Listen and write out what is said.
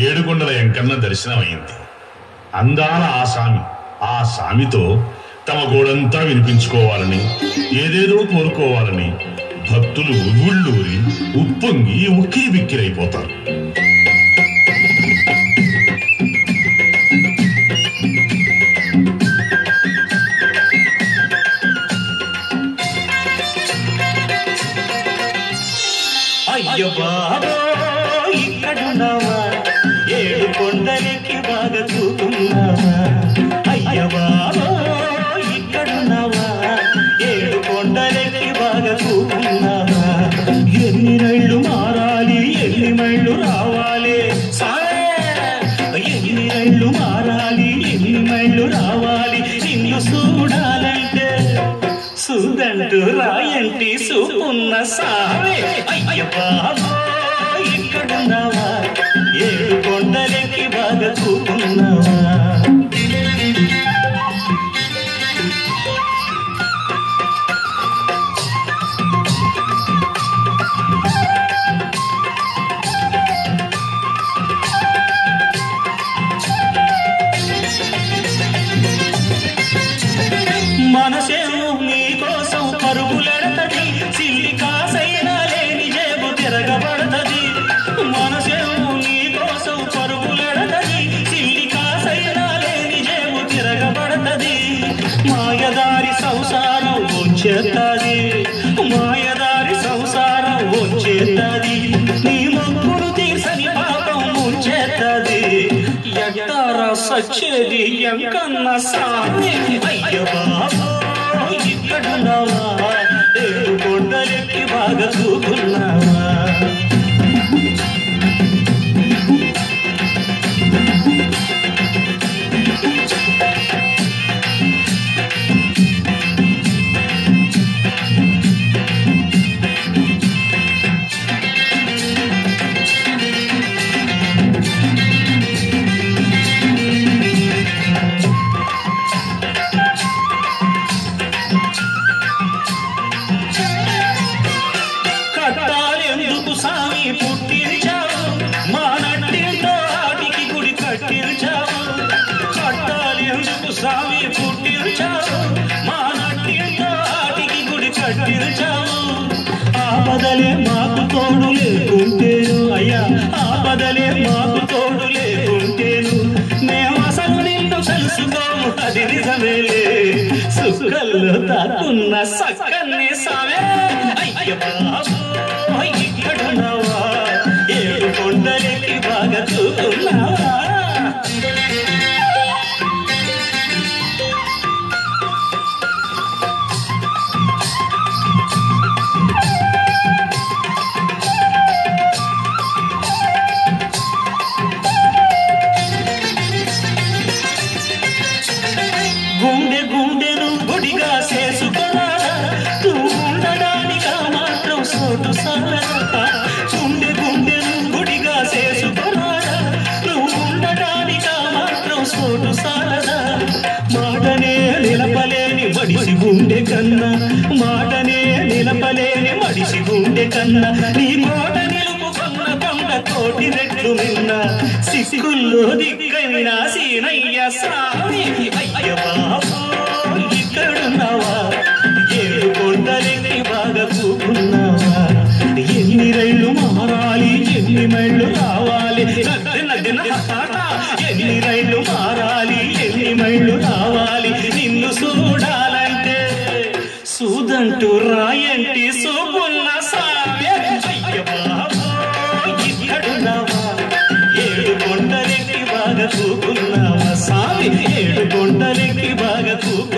ఏడుకొండల ఎంకన్న దర్శనమైంది. అందాల ఆ సామితో తమ గోడంతా వినిపించుకోవాలని, ఏదేదో కోరుకోవాలని భక్తులు ఉవ్వుళ్ళూరి ఉప్పొంగి ఉక్కిరి బిక్కిరైపోతారు. అయ్యో బాబో ఇక్కడున్నావా, ఏడు కొండలెక్కి బాగా చూస్తున్నావా. అయ్యో బాబో ఇక్కడున్నావా, ఏడు కొండలెక్కి బాగా చూస్తున్నావా. ఎన్ని రైళ్ళు మారాలి, ఎన్ని మైళ్ళు రావాలి, ఎన్ని రైళ్ళు మారాలి, ఎన్ని మైళ్ళు రావాలి. నిన్ను చూడాలంటే సుదంటూ రాయంటి సూపున్న సామే. అయ్య బాబో ఇక్కడున్నావా, ఏడు కొండలెక్కి బాగా చూపున్నావా. మనసేమో నీకోసం పరుగులెడతది, సిల్లి కాసైనా లేని జేబు తిరగబడతది. మనసేమో నీకోసం పరుగులెడతది, సిల్లి కాసైనా లేని జేబు తిరగబడతది. మాయదారి సంసారం వచ్చేత్తది, మాయదారి సంసారం వచ్చేత్తది. నీ మొక్కులు తీర్చని పాపం ముంచేత్తది. ఎట్టారా సచ్చేది ఎంకన్న సామి. అయ్య బాబో ఇక్కడున్నావా, ఏడు కొండలెక్కి బాగా చూపున్నావా. కట్టాలెందుకు సామి పుట్టించావు, మా నట్టింటో ఆటికి గుడి కట్టించావు. కట్టాలెందుకు సామి పుట్టించావు, మా నట్టింటో ఆటికి గుడి కట్టించావు. ఆపదలే మాకు తోడు లేకుంటేను, అయ్యా ఆపదలే మాకు తోడు లేకుంటేను. మేము అసలు నిన్ను తెలుసుకోము, అది నిజమేలే. సుక్కల్లో తాకున్న సక్కన్ని సామే. అయ్య బాబో ఇక్కడున్నావా, ఏడు కొండలెక్కి బాగా చూస్తున్నావా. గుండె గుండెను గుడిగా చేసుకున్నాడా, నువ్వు ఉండడానిక మాత్రం సోటు సాలదా. గుండె గుండెను గుడిగా చేసుకున్నాడా, నువ్వు ఉండడానిక మాత్రం సోటు సాలదా. మాటనే నిలపలేని మడిసి గుండె కన్నా, మాటనే నిలపలేని మడిసి గుండె కన్నా. నీ కోట నిలుపుకున్న కొండ కోటి రెట్లు నిన్న, సిక్కుల్లో దిగ్గైన సీనయ్య స్వామి. అయ్య బాబో ఇక్కడున్నావా, ఏడు కొండలెక్కి బాగా చూపున్నావా. ఎన్ని రైళ్ళు మారాలి, ఎన్ని మైళ్ళు రావాలి, ఎన్ని రైళ్ళు మారాలి, ఎన్ని మైళ్ళు రావాలి. నిన్ను చూడాలంటే సుదంటూ రాయంటి సూపున్న సామే. అయ్య బాబో ఇక్కడున్నావా, ఏడు కొండలెక్కి బాగా చూపున్నావా సామి. ఏడు కొండలెక్కి బాగా చూపు